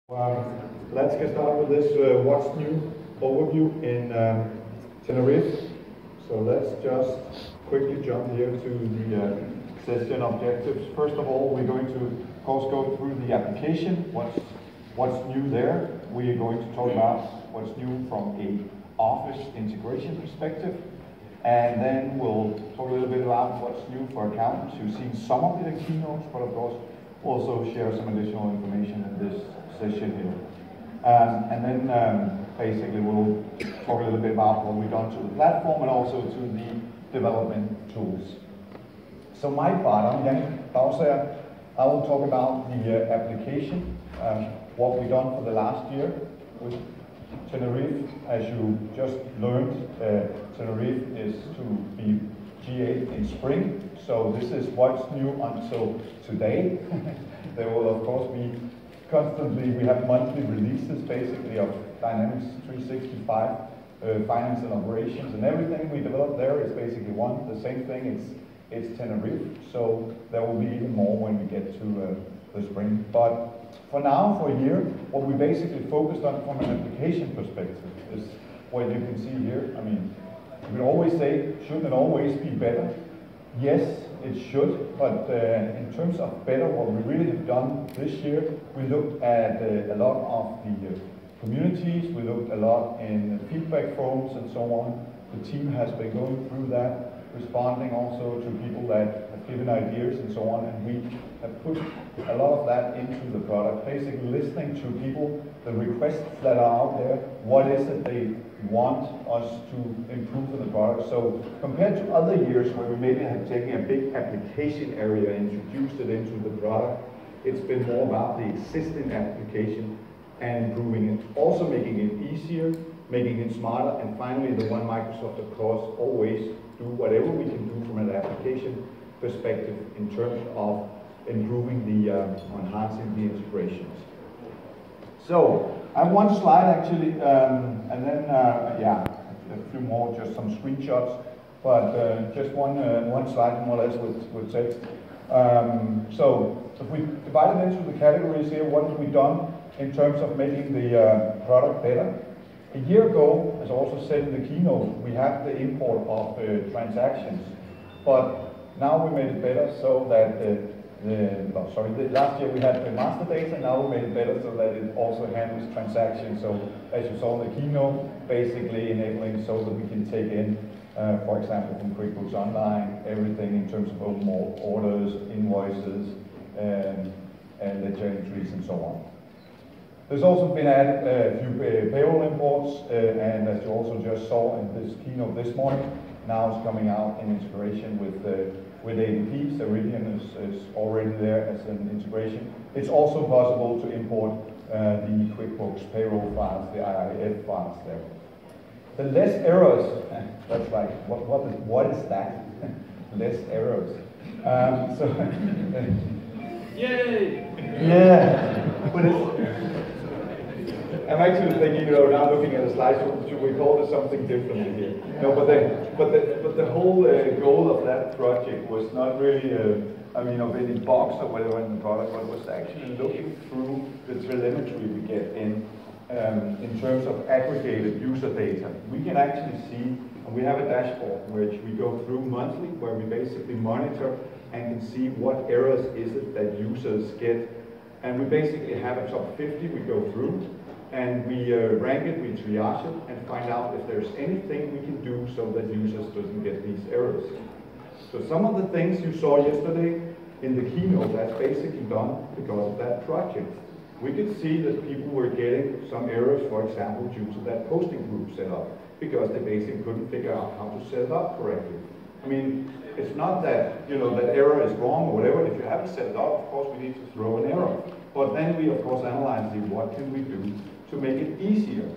Let's get started with this what's new overview in Tenerife. So let's just quickly jump here to the session objectives. First of all, we're going to, of course, go through the application, what's new there. We are going to talk about what's new from a office integration perspective. And then we'll talk a little bit about what's new for accountants. You've seen some of it in keynotes, but of course, also share some additional information in this session here. And then basically we'll talk a little bit about what we've done to the platform and also to the development tools. So my part, I'm Jan Bausager. I will talk about the application, what we've done for the last year with Tenerife. As you just learned, Tenerife is to be GA in spring. So this is what's new until today. There will of course be constantly, we have monthly releases basically of Dynamics 365, finance and operations, and everything we develop there is basically the same thing, it's Tenerife. So there will be even more when we get to the spring. But for now, for a year, what we basically focused on from an application perspective is what you can see here. I mean, we always say, shouldn't it always be better? Yes, it should, but in terms of better, what we really have done this year, we looked at a lot of the communities, we looked a lot in feedback forums and so on. The team has been going through that, responding also to people that have given ideas and so on, and we have put a lot of that into the product, basically listening to people, the requests that are out there, what is it they want us to improve in the product. So compared to other years where we maybe have taken a big application area and introduced it into the product, it's been more about the existing application and improving it, also making it easier, making it smarter, and finally the one Microsoft, of course, always do whatever we can do from an application perspective in terms of improving the, enhancing the integrations. So I have one slide actually, and then yeah, a few more, just some screenshots, but just one slide more or less with text. So if we divide it into the categories here, what have we done in terms of making the product better? A year ago, as also said in the keynote, we had the import of transactions, but now we made it better so that last year we had the master data, now we made it better so that it also handles transactions. So as you saw in the keynote, basically enabling so that we can take in, for example, from QuickBooks Online, everything in terms of open orders, invoices, and ledger entries and so on. There's also been added a few payroll imports, and as you also just saw in this keynote this morning, now it's coming out in integration with ADP. Ceridian is already there as an integration. It's also possible to import the QuickBooks payroll files, the IIF files there. The less errors, that's right, what is that? Less errors. Yay! Yeah, but I'm actually thinking, now looking at the slides, should we call it something differently here? No, but the whole goal of that project was not really, of any box or whatever in the product, but was actually looking through the telemetry we get in terms of aggregated user data. We can actually see, and we have a dashboard which we go through monthly, where we basically monitor and can see what errors is it that users get. And we basically have a top 50 we go through, and we rank it, we triage it, and find out if there's anything we can do so that users doesn't get these errors. So some of the things you saw yesterday in the keynote, that's basically done because of that project. We could see that people were getting some errors, for example, due to that posting group setup, because they basically couldn't figure out how to set it up correctly. I mean, it's not that, that error is wrong or whatever. If you haven't set it up, of course, we need to throw an error. But then we, of course, analyze what can we do to make it easier.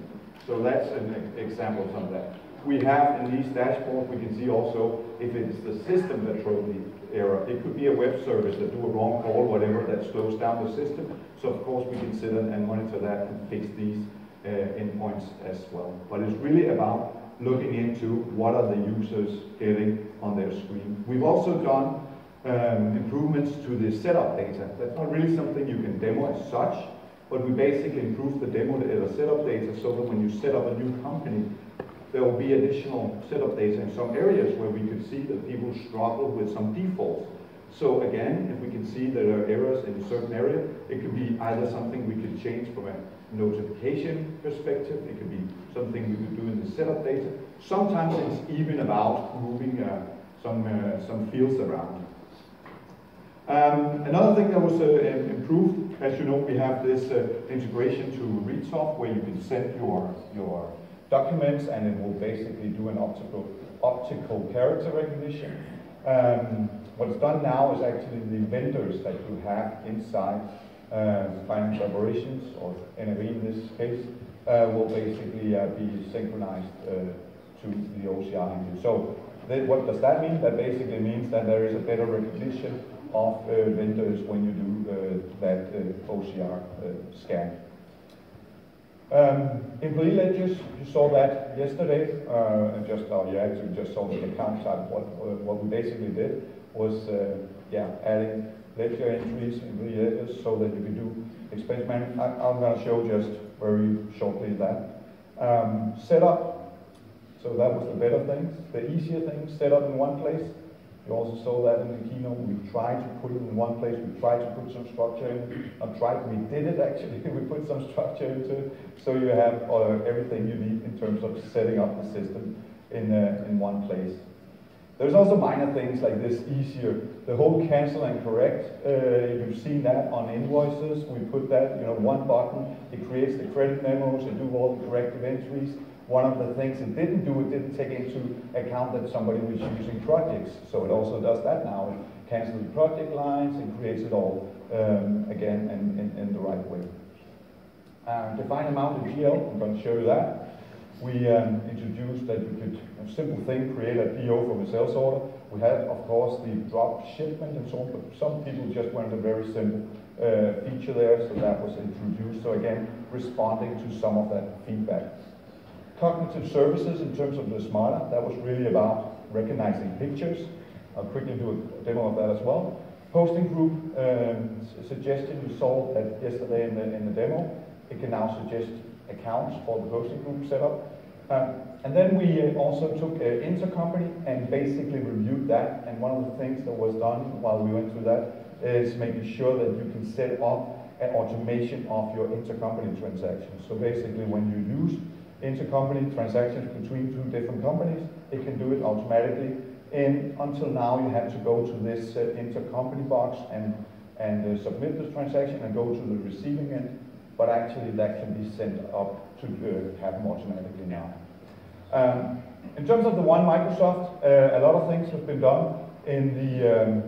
So that's an example of that. We have in these dashboards, we can see also if it's the system that throws the error. It could be a web service that do a wrong call, whatever, that slows down the system. So of course we can sit and monitor that and fix these endpoints as well. But it's really about looking into what are the users getting on their screen. We've also done improvements to the setup data. That's not really something you can demo as such, but we basically improved the demo setup data so that when you set up a new company, there will be additional setup data in some areas where we could see that people struggle with some defaults. So again, if we can see that there are errors in a certain area, it could be either something we could change from a notification perspective, it could be something we could do in the setup data. Sometimes it's even about moving some fields around. Another thing that was improved, as you know, we have this integration to ReadSoft where you can send your documents and it will basically do an optical character recognition. What's done now is actually the vendors that you have inside finance operations, or NAV in this case, will basically be synchronized to the OCR engine. So what does that mean? That basically means that there is a better recognition of vendors when you do that OCR scan. Employee ledgers, you saw that yesterday, and you actually just saw the account side. What we basically did was adding ledger entries, employee ledgers, so that you can do expense management. I'm going to show just very shortly that. Setup, so that was the better things. The easier things, set up in one place. You also saw that in the keynote. We tried to put it in one place. We tried to put some structure in. We did it actually. We put some structure into it. So you have everything you need in terms of setting up the system in one place. There's also minor things like this easier. The whole cancel and correct, you've seen that on invoices. We put that, one button. It creates the credit memos and do all the corrective entries. One of the things it didn't do, it didn't take into account that somebody was using projects. So it also does that now. It cancels the project lines and creates it all again in the right way. Define amount in GL, I'm going to show you that. We introduced that you could, a simple thing, create a PO from a sales order. We had, of course, the drop shipment and so on, but some people just wanted a very simple feature there, so that was introduced. So again, responding to some of that feedback. Cognitive services in terms of the Smarter, that was really about recognizing pictures. I'll quickly do a demo of that as well. Posting group suggestion, you saw that yesterday in the demo. It can now suggest accounts for the posting group setup. And then we also took intercompany and basically reviewed that. And one of the things that was done while we went through that is making sure that you can set up an automation of your intercompany transactions. So basically when you use intercompany transactions between two different companies, it can do it automatically. And until now you had to go to this intercompany box and submit this transaction and go to the receiving end. But actually that can be sent up to happen automatically now. In terms of the One Microsoft, a lot of things have been done in the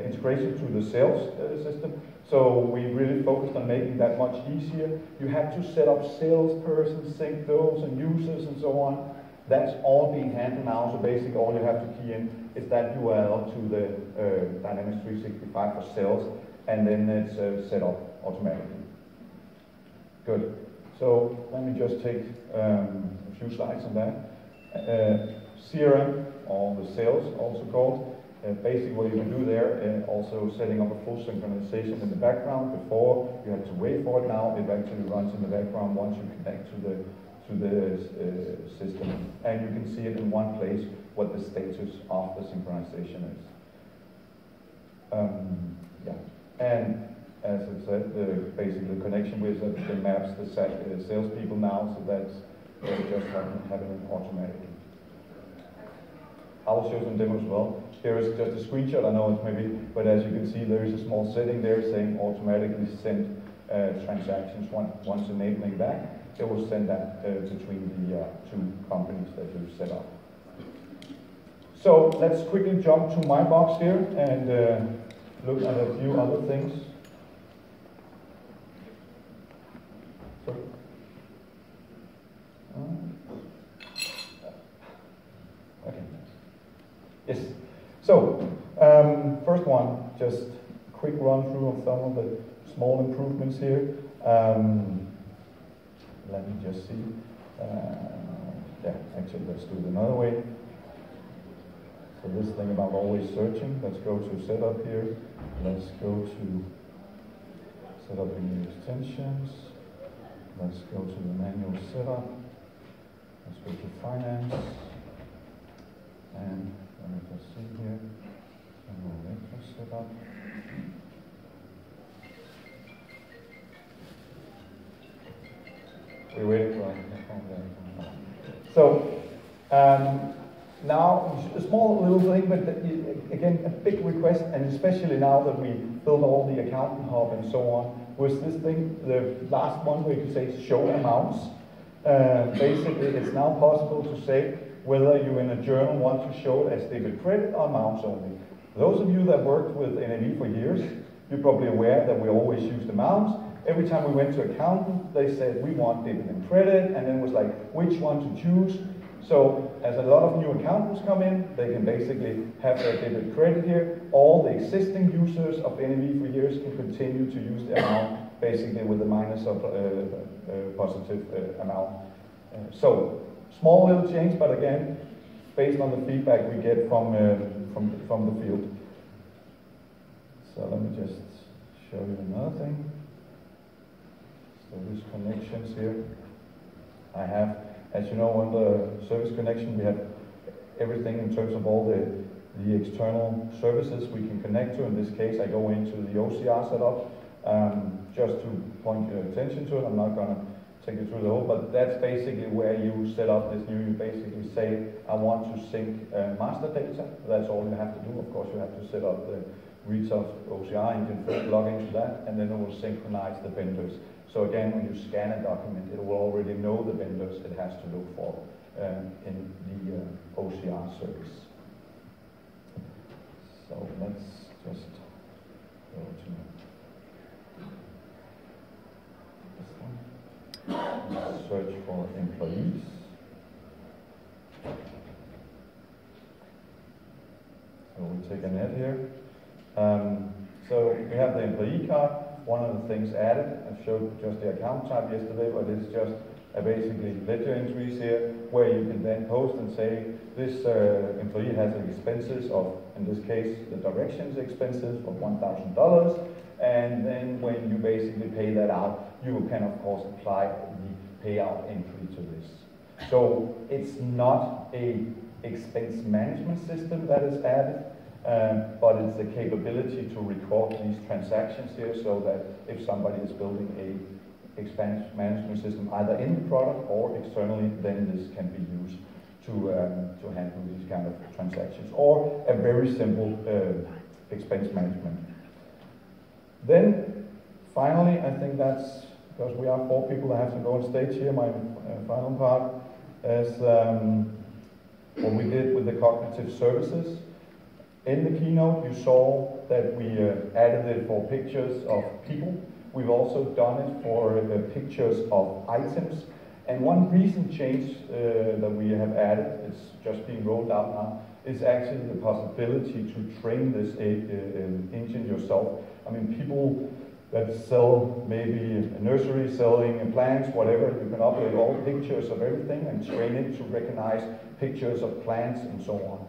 integration to the sales system. So we really focused on making that much easier. You had to set up salespersons, sync those and users and so on. That's all being handled now. So basically all you have to key in is that URL to the Dynamics 365 for sales, and then it's set up automatically. Good. So let me just take a few slides on that. CRM, or the sales also called. Basically what you can do there, also setting up a full synchronization in the background. Before you had to wait for it, now it actually runs in the background once you connect to the system. And you can see it in one place what the status of the synchronization is. And as I said, basically the connection wizard maps the salespeople now, so that's just happening automatically. I'll show some demos as well. Here is just a screenshot, I know it's maybe, but as you can see there is a small setting there saying automatically send transactions. Once enabling that, it will send that between the two companies that you've set up. So let's quickly jump to my box here and look at a few other things. Okay. Yes. So, first one, just a quick run through of some of the small improvements here. Let me just see. Actually, let's do it another way. So this thing about always searching, let's go to setup here. Let's go to set up the new extensions. Let's go to the manual setup. Let's go to finance. And let me just see here. Manual setup. We're waiting for So, now, a small little thing, but again, a big request, and especially now that we built all the accountant hub and so on, was this thing, the last one where you could say show amounts. Basically, it's now possible to say whether you in a journal want to show it as debit credit or amounts only. Those of you that worked with NAV for years, you're probably aware that we always used amounts. Every time we went to accountant, they said, we want debit and credit, and then it was like, which one to choose? So, as a lot of new accountants come in, they can basically have their debit credit here. All the existing users of NAV for years can continue to use the amount, basically with a minus of positive amount. So, small little change, but again, based on the feedback we get from the field. So let me just show you another thing. So these connections here, I have, as you know, on the service connection, we have everything in terms of all the external services we can connect to. In this case, I go into the OCR setup. Just to point your attention to it, I'm not going to take you through the whole, but that's basically where you set up this new, you basically say, I want to sync master data. That's all you have to do. Of course, you have to set up the reads of OCR. You can first log into that, and then it will synchronize the vendors. So again, when you scan a document, it will already know the vendors it has to look for in the OCR service. So let's just go to this one. Let's search for employees. So we take a net here. So we have the employee card. One of the things added, I showed just the account type yesterday, but it's just basically ledger entries here, where you can then post and say, this employee has expenses of, in this case, the directions expenses of $1,000, and then when you basically pay that out, you can of course apply the payout entry to this. So it's not a expense management system that is added, but it's the capability to record these transactions here, so that if somebody is building a expense management system either in the product or externally, then this can be used to handle these kind of transactions, or a very simple expense management. Then finally, I think that's, because we are 4 people that have to go on stage here, my final part is what we did with the cognitive services. In the keynote, you saw that we added it for pictures of people. We've also done it for pictures of items. And one recent change that we have added, it's just being rolled out now, is actually the possibility to train this engine yourself. I mean, people that sell maybe a nursery, selling plants, whatever, you can upload all pictures of everything and train it to recognize pictures of plants and so on.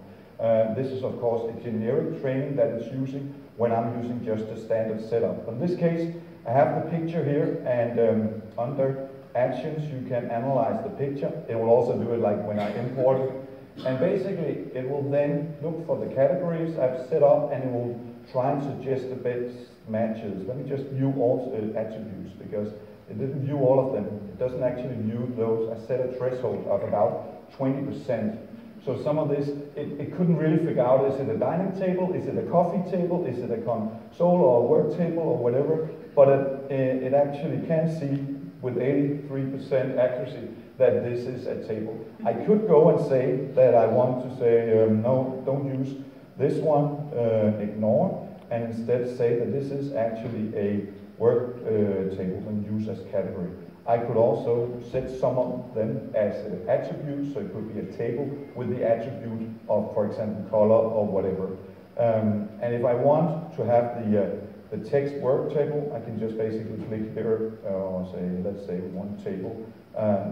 This is, of course, a generic training that it's using when I'm using just a standard setup. In this case, I have the picture here, and under Actions, you can analyze the picture. It will also do it like when I import it. And basically, it will then look for the categories I've set up, and it will try and suggest the best matches. Let me just view all attributes, because it didn't view all of them. It doesn't actually view those. I set a threshold of about 20%. So some of this, it couldn't really figure out, is it a dining table, is it a coffee table, is it a console or a work table or whatever, but it actually can see with 83% accuracy that this is a table. I could go and say that I want to say, no, don't use this one, ignore, and instead say that this is actually a work table and use as category. I could also set some of them as attributes, so it could be a table with the attribute of, for example, color or whatever. And if I want to have the text work table, I can just basically click here, or say, let's say one table.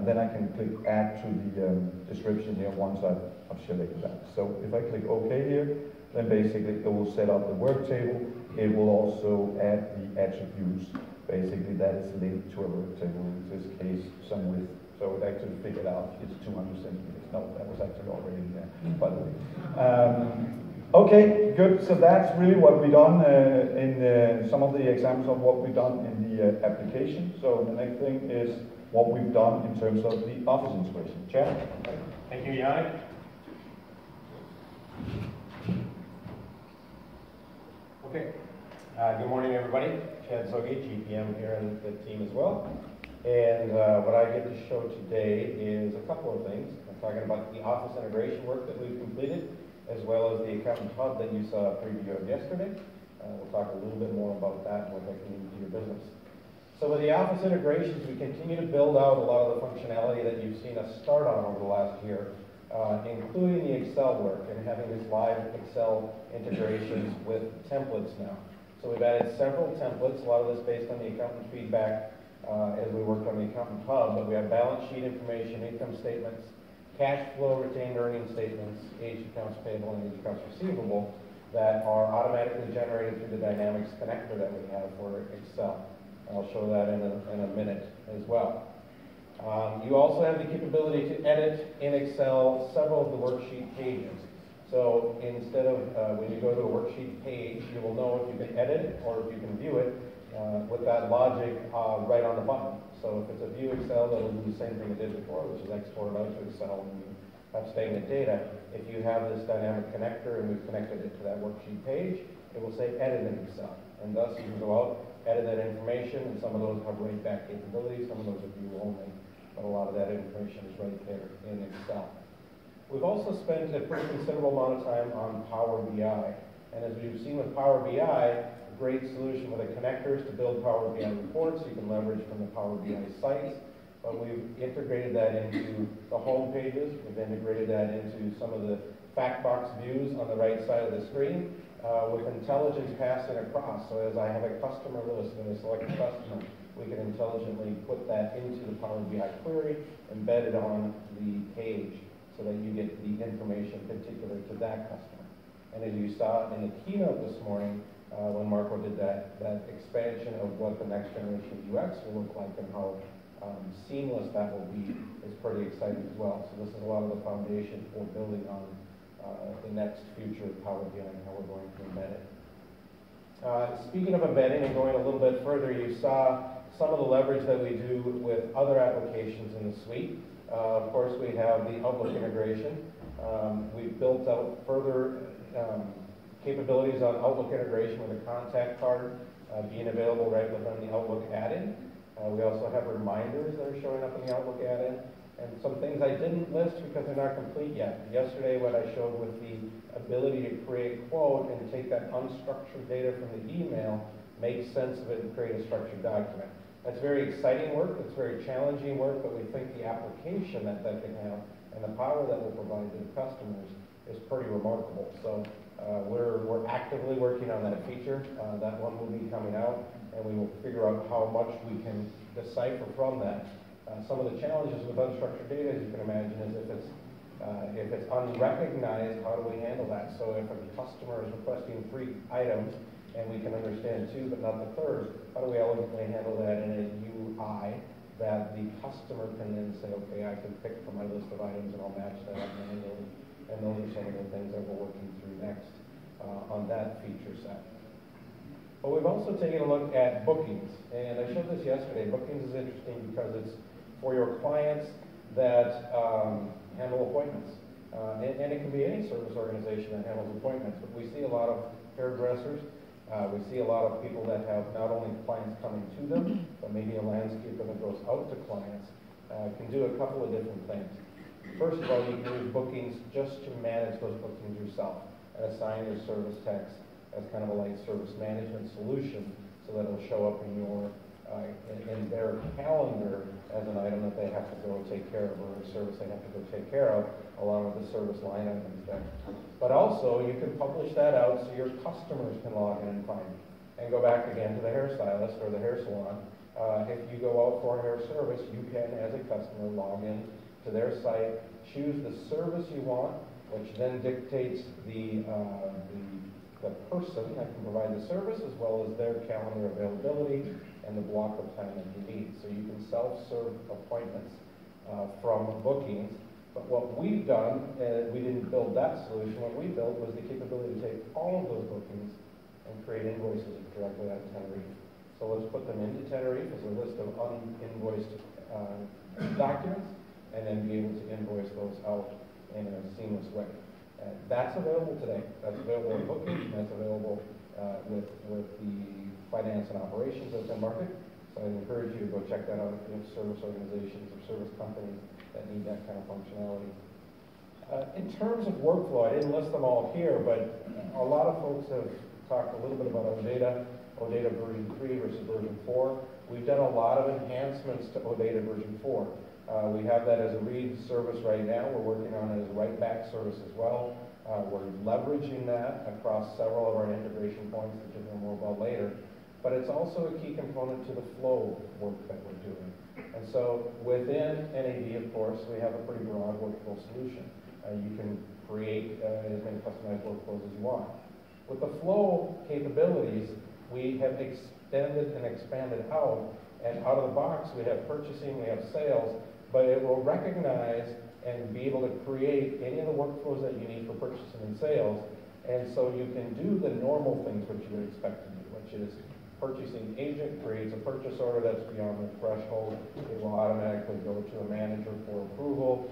Then I can click add to the description here once I've selected that. So if I click OK here, then basically it will set up the work table. It will also add the attributes basically that is linked to a rectangle, in this case some width. So it actually figured out it's 200 centimeters. No, that was actually already there, by the way. Okay, good. So that's really what we've done in some of the examples of what we've done in the application. So the next thing is what we've done in terms of the office integration. Chad? Thank you, Yannick. Okay. Good morning, everybody. Chad Sogi, GPM here and the team as well. And what I get to show today is a couple of things. I'm talking about the office integration work that we've completed, as well as the Accountant Hub that you saw a preview of yesterday. We'll talk a little bit more about that and what that can mean to your business. So with the office integrations, we continue to build out a lot of the functionality that you've seen us start on over the last year, including the Excel work and having this live Excel integrations with templates now. So we've added several templates, a lot of this based on the accountant feedback as we worked on the Accountant Hub, but we have balance sheet information, income statements, cash flow, retained earnings statements, aged accounts payable, and aged accounts receivable that are automatically generated through the Dynamics connector that we have for Excel. I'll show that in a minute as well. You also have the capability to edit in Excel several of the worksheet pages. So instead of when you go to a worksheet page, you will know if you can edit or if you can view it with that logic right on the button. So if it's a view Excel, that'll do the same thing it did before, which is export out to Excel when you have statement data. If you have this dynamic connector and we've connected it to that worksheet page, it will say edit in Excel. And thus you can go out, edit that information, and some of those have write back capabilities, some of those are view only, but a lot of that information is right there in Excel. We've also spent a pretty considerable amount of time on Power BI. And as we've seen with Power BI, a great solution with the connectors to build Power BI reports you can leverage from the Power BI sites. But we've integrated that into the home pages. We've integrated that into some of the fact box views on the right side of the screen with intelligence passing across. So as I have a customer list and I select a customer, we can intelligently put that into the Power BI query, embed it on the page so that you get the information particular to that customer. And as you saw in the keynote this morning, when Marco did that expansion of what the next generation UX will look like and how seamless that will be is pretty exciting as well. So this is a lot of the foundation for building on the next future of Power BI and how we're going to embed it. Speaking of embedding and going a little bit further, you saw some of the leverage that we do with other applications in the suite. Of course, we have the Outlook integration. We've built out further capabilities on Outlook integration with a contact card being available right within the Outlook add-in. We also have reminders that are showing up in the Outlook add-in. And some things I didn't list because they're not complete yet. Yesterday, what I showed with the ability to create quote and take that unstructured data from the email, make sense of it, and create a structured document. That's very exciting work. It's very challenging work, but we think the application that can have and the power that will provide to the customers is pretty remarkable. So we're actively working on that feature. That one will be coming out, and we will figure out how much we can decipher from that. Some of the challenges with unstructured data, as you can imagine, is if it's unrecognized, how do we handle that? So if a customer is requesting 3 items and we can understand 2 but not the 3rd, how do we elegantly handle that in a UI that the customer can then say, okay, I can pick from my list of items and I'll match that up manually. And those are some of the things that we're working through next on that feature set. But we've also taken a look at bookings. And I showed this yesterday. Bookings is interesting because it's for your clients that handle appointments. And it can be any service organization that handles appointments. But we see a lot of hairdressers. We see a lot of people that have not only clients coming to them, but maybe a landscaper that goes out to clients, can do a couple of different things. First of all, you can use bookings just to manage those bookings yourself and assign your service techs as kind of a light service management solution so that it'll show up in your in their calendar as an item that they have to go take care of, or a service they have to go take care of, along with the service line items there. But also, you can publish that out so your customers can log in and find it. And go back again to the hairstylist or the hair salon. If you go out for a hair service, you can, as a customer, log in to their site, choose the service you want, which then dictates the person that can provide the service as well as their calendar availability. and the block of time that you need. So you can self-serve appointments from bookings. But what we've done, we didn't build that solution, what we built was the capability to take all of those bookings and create invoices directly out of Tenerife. So let's put them into Tenerife as a list of uninvoiced documents, and then be able to invoice those out in a seamless way. That's available today. That's available in bookings, and that's available with the finance and operations that's in market. So I'd encourage you to go check that out if you have service organizations or service companies that need that kind of functionality. In terms of workflow, I didn't list them all here, but a lot of folks have talked a little bit about OData version 3 versus version 4. We've done a lot of enhancements to OData version 4. We have that as a read service right now. We're working on it as a write-back service as well. We're leveraging that across several of our integration points that you'll hear more about later. But it's also a key component to the flow work that we're doing. And so within NAV, of course, we have a pretty broad workflow solution. You can create as many customized workflows as you want. With the flow capabilities, we have extended and expanded out, and out of the box we have purchasing, we have sales, but it will recognize and be able to create any of the workflows that you need for purchasing and sales. And so you can do the normal things which you would expect to do, which is purchasing agent creates a purchase order that's beyond the threshold. It will automatically go to a manager for approval.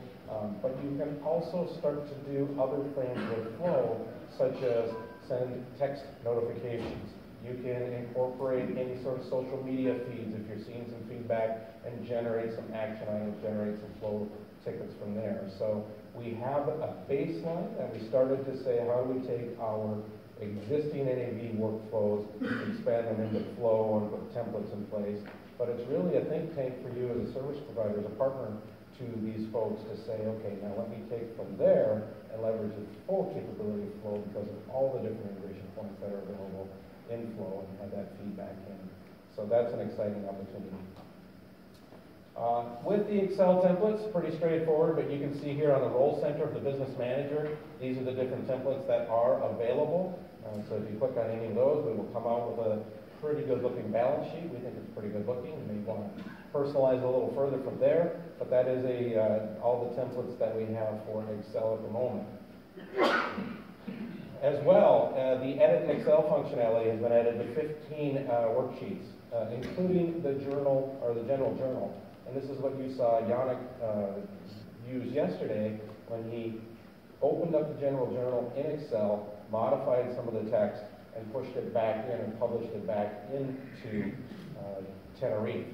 But you can also start to do other things with flow, such as send text notifications. You can incorporate any sort of social media feeds if you're seeing some feedback and generate some action items, generate some flow tickets from there. So we have a baseline, and we started to say, how do we take our existing NAV workflows, expand them into flow and put templates in place. But it's really a think tank for you as a service provider, as a partner to these folks to say, okay, now let me take from there and leverage the full capability of flow because of all the different integration points that are available in flow and have that feedback in. So that's an exciting opportunity. With the Excel templates, pretty straightforward, but you can see here on the role center of the business manager, these are the different templates that are available. So if you click on any of those, we will come out with a pretty good looking balance sheet. We think it's pretty good looking. You may want to personalize a little further from there, but that is all the templates that we have for Excel at the moment. As well, the edit in Excel functionality has been added to 15 worksheets, including the journal, or the general journal. And this is what you saw Yannick use yesterday when he opened up the general journal in Excel, modified some of the text, and pushed it back in and published it back into Tenerife.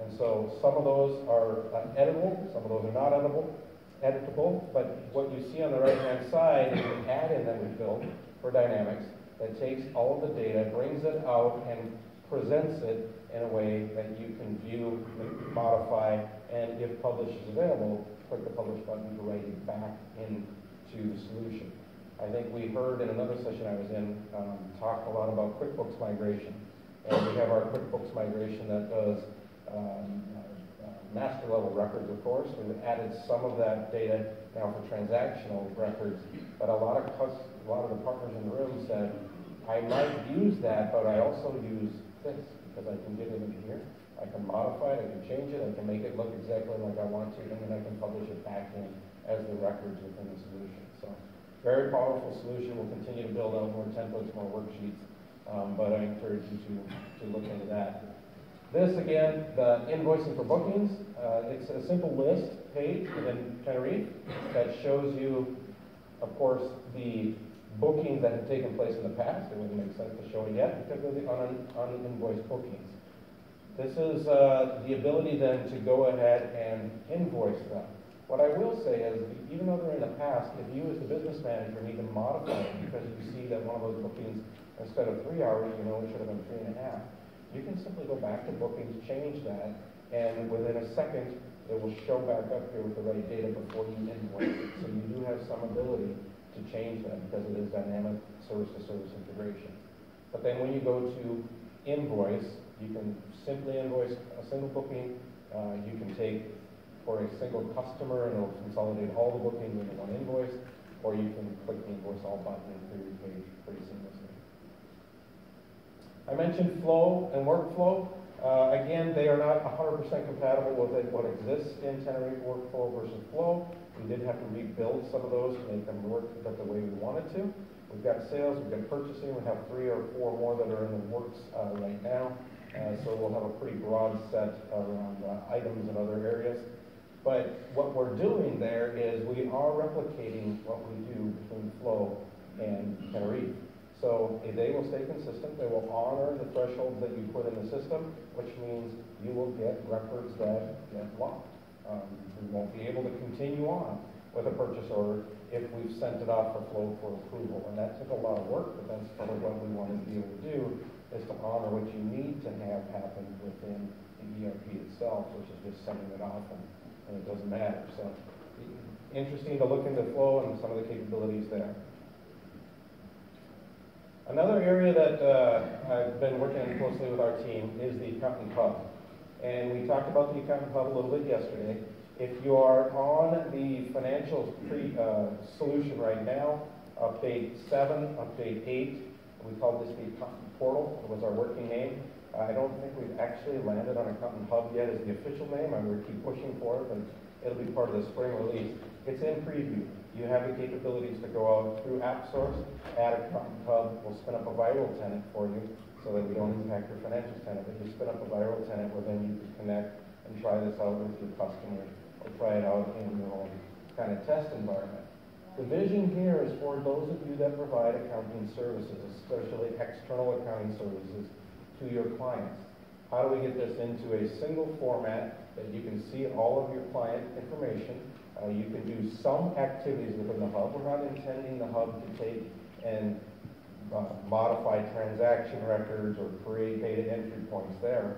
And so some of those are editable, some of those are not editable, but what you see on the right-hand side is an add-in that we built for Dynamics that takes all of the data, brings it out, and presents it in a way that you can view, modify, and if publish is available, click the publish button to write it back into the solution. I think we heard in another session I was in talk a lot about QuickBooks migration. And we have our QuickBooks migration that does master level records, of course. We've added some of that data now for transactional records, but a lot of the partners in the room said, I might use that, but I also use this because I can get it in here. I can modify it, I can change it, I can make it look exactly like I want to, and then I can publish it back in as the records within the solution. So, very powerful solution. We'll continue to build out more templates, more worksheets, but I encourage you to look into that. This, again, the invoicing for bookings, it's a simple list page within Tenerife that shows you, of course, the bookings that have taken place in the past. It wouldn't make sense to show it yet because of the uninvoiced bookings. This is the ability then to go ahead and invoice them. What I will say is, even though they're in the past, if you as the business manager need to modify it because you see that one of those bookings, instead of 3 hours, you know it should have been 3.5, you can simply go back to bookings, change that, and within a second, it will show back up here with the right data before you invoice it. So you do have some ability to change that because it is dynamic service-to-service integration. But then when you go to invoice, you can simply invoice a single booking. You can take for a single customer and it'll consolidate all the bookings into one invoice, or you can click the invoice all button and clear your page pretty seamlessly. I mentioned flow and workflow. Again, they are not 100% compatible with what exists in Tenerife workflow versus flow. We did have to rebuild some of those to make them work the way we wanted to. We've got sales, we've got purchasing, we have 3 or 4 more that are in the works right now. So we'll have a pretty broad set around items and other areas. But what we're doing there is we are replicating what we do between Flow and Tenerife. So they will stay consistent. They will honor the thresholds that you put in the system, which means you will get records that get locked. We won't be able to continue on with a purchase order if we've sent it off for Flow for approval. And that took a lot of work, but that's part of what we wanted to be able to do, is to honor what you need to have happen within the ERP itself, which is just sending it off and it doesn't matter. So interesting to look into Flow and some of the capabilities there. Another area that I've been working on closely with our team is the Accountant Hub. And we talked about the Accountant Hub a little bit yesterday. If you are on the financials solution right now, update 7, update 8, we call this the Accountant Portal. It was our working name. I don't think we've actually landed on Accountant Hub yet as the official name. I'm going to keep pushing for it, but it'll be part of the spring release. It's in preview. You have the capabilities to go out through AppSource, add Accountant Hub. We'll spin up a viral tenant for you so that we don't impact your financials tenant. But you spin up a viral tenant where then you can connect and try this out with your customers or try it out in your own kind of test environment. The vision here is for those of you that provide accounting services, especially external accounting services, to your clients. How do we get this into a single format that you can see all of your client information? You can do some activities within the hub. We're not intending the hub to take and modify transaction records or create data entry points there,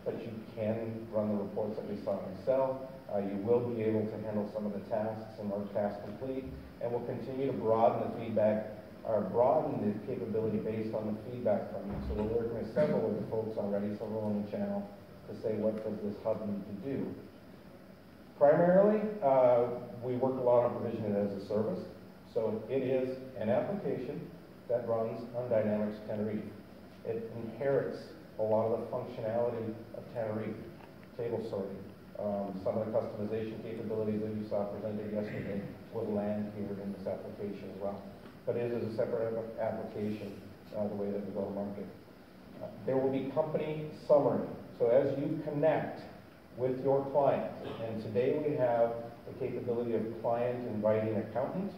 but you can run the reports that we saw in Excel. You will be able to handle some of the tasks and mark tasks complete, and we'll continue to broaden the feedback, or broaden the capability based on the feedback from you. So we're working with several of the folks already, several on the channel, to say what does this hub need to do. Primarily, we work a lot on provisioning as a service. So it is an application that runs on Dynamics Tenerife. It inherits a lot of the functionality of Tenerife, table sorting. Some of the customization capabilities that you saw presented yesterday will land here in this application as well. But it is a separate application, the way that we go to market. There will be company summary. So as you connect with your client, and today we have the capability of client inviting accountant.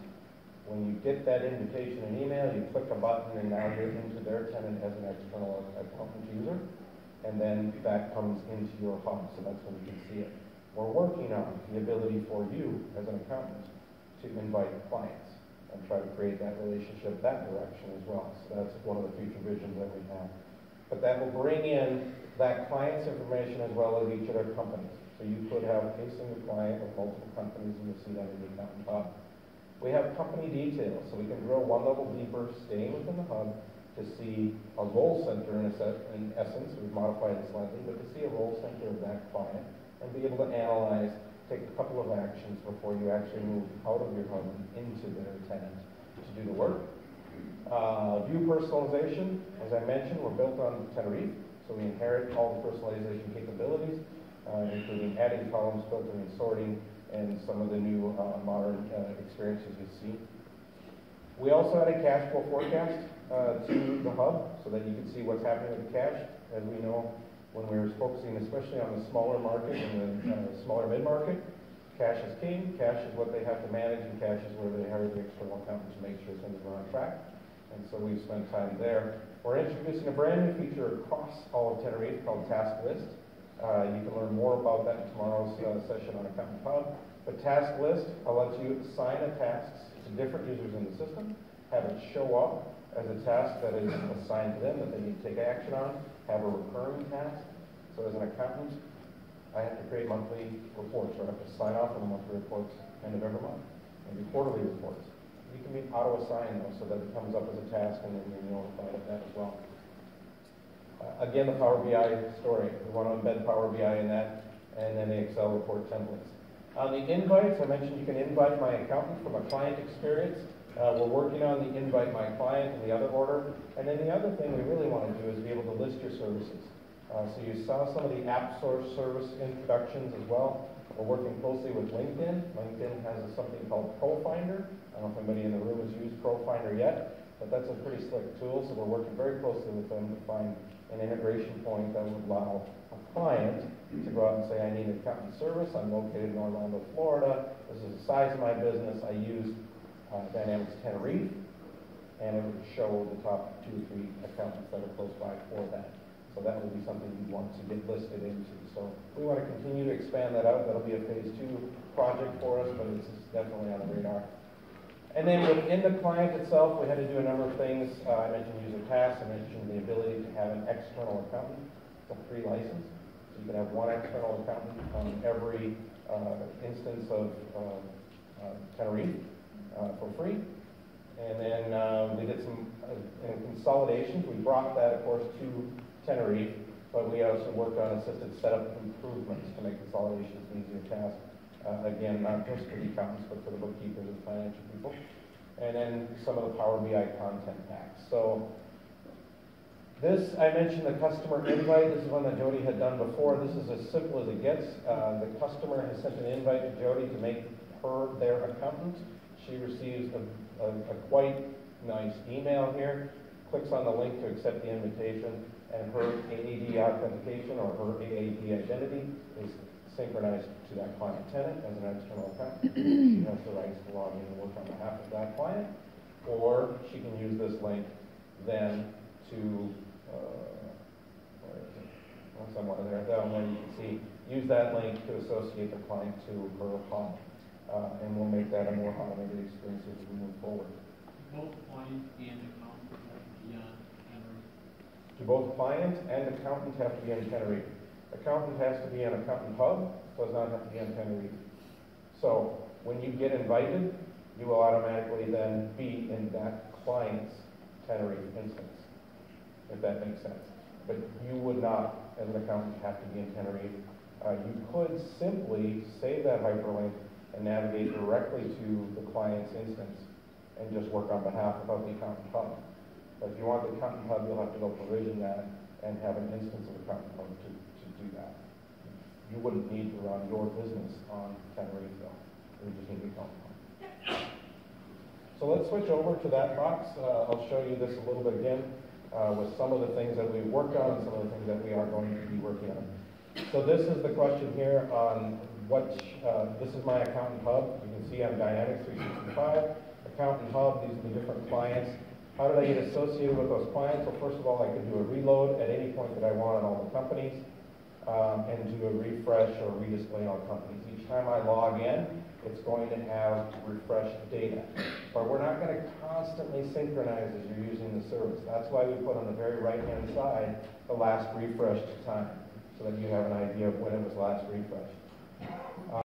When you get that invitation in email, you click a button and now you're into their tenant as an external accountant user, and then that comes into your hub, so that's when you can see it. We're working on the ability for you as an accountant to invite clients and try to create that relationship that direction as well. So that's one of the future visions that we have. But that will bring in that client's information as well as each of their companies. So you could have a single client with multiple companies, and you'll see that in the Accountant Hub. We have company details, so we can drill one level deeper, staying within the hub, to see a role center in essence. We've modified it slightly, but to see a role center of that client and be able to analyze, take a couple of actions before you actually move out of your hub and into their tenant to do the work. View personalization, as I mentioned, we're built on Tenerife, so we inherit all the personalization capabilities, including adding columns, filtering, sorting, and some of the new modern experiences you see. We also had a cash flow forecast to the hub so that you can see what's happening with the cash. As we know, when we were focusing especially on the smaller market and the smaller mid-market, cash is king, cash is what they have to manage, and cash is where they hire the external accountant to make sure things are on track. And so we've spent time there. We're introducing a brand new feature across all of Tenerife called Task List. You can learn more about that in tomorrow's session on Accountant Hub. But Task List allows you to assign the tasks to different users in the system, have it show up as a task that is assigned to them that they need to take action on, have a recurring task. So as an accountant, I have to create monthly reports, or I have to sign off on the monthly reports end of every month, maybe quarterly reports. You can be auto-assigned those so that it comes up as a task and then you're notified of that as well. Again, the Power BI story. We want to embed Power BI in that, and then the Excel report templates. On the invites, I mentioned you can invite my accountant from a client experience. We're working on the invite my client in the other order. And then the other thing we really want to do is be able to list your services. So you saw some of the app source service introductions as well. We're working closely with LinkedIn. LinkedIn has something called ProFinder. I don't know if anybody in the room has used ProFinder yet, but that's a pretty slick tool. So we're working very closely with them to find an integration point that would allow a client to go out and say, I need an accountant service. I'm located in Orlando, Florida. This is the size of my business. I use Dynamics Tenerife, and it would show the top 2 or 3 accountants that are close by for that. So that would be something you want to get listed into. So we want to continue to expand that out. That'll be a phase 2 project for us, but it's definitely on the radar. And then within the client itself, we had to do a number of things. I mentioned user tasks. I mentioned the ability to have an external accountant. It's a free license. So you can have one external accountant on every instance of Tenerife for free. And then we did some consolidations. We brought that, of course, to Tenerife, but we also worked on assisted setup improvements to make consolidations an easier task. Again, not just for the accountants, but for the bookkeepers and financial people. And then some of the Power BI content packs. So this, I mentioned the customer invite. This is one that Jody had done before. This is as simple as it gets. The customer has sent an invite to Jody to make her their accountant. She receives a quite nice email here, clicks on the link to accept the invitation, and her AAD authentication or her AAD identity is synchronized to that client tenant as an external account. She has the rights to log in and work on behalf of that client, or she can use this link then to, where is it? Oh, somewhere there, down there you can see, use that link to associate the client to her hub, and we'll make that a more automated experience as we move forward. Both client and accountant have to be on Tenerife. Do both client and accountant have to be on Tenerife? Accountant has to be on Accountant Hub, does not have to be on Tenerife. So when you get invited, you will automatically then be in that client's Tenerife instance, if that makes sense. But you would not, as an accountant, have to be in Tenerife. You could simply save that hyperlink and navigate directly to the client's instance and just work on behalf of the Accountant Hub. But if you want the Accountant Hub, you'll have to go provision that and have an instance of Accountant Hub to do that. You wouldn't need to run your business on Tenerife though. You just need the Accountant Hub. So let's switch over to that box. I'll show you this a little bit again with some of the things that we've worked on and some of the things that we are going to be working on. So this is the question here on this is my Accountant Hub. You can see I'm Dynamics 365. Accountant Hub, these are the different clients. How did I get associated with those clients? Well, first of all, I could do a reload at any point that I want on all the companies and do a refresh or redisplay on companies. Each time I log in, it's going to have refreshed data. But we're not going to constantly synchronize as you're using the service. That's why we put on the very right-hand side the last refreshed time, so that you have an idea of when it was last refreshed.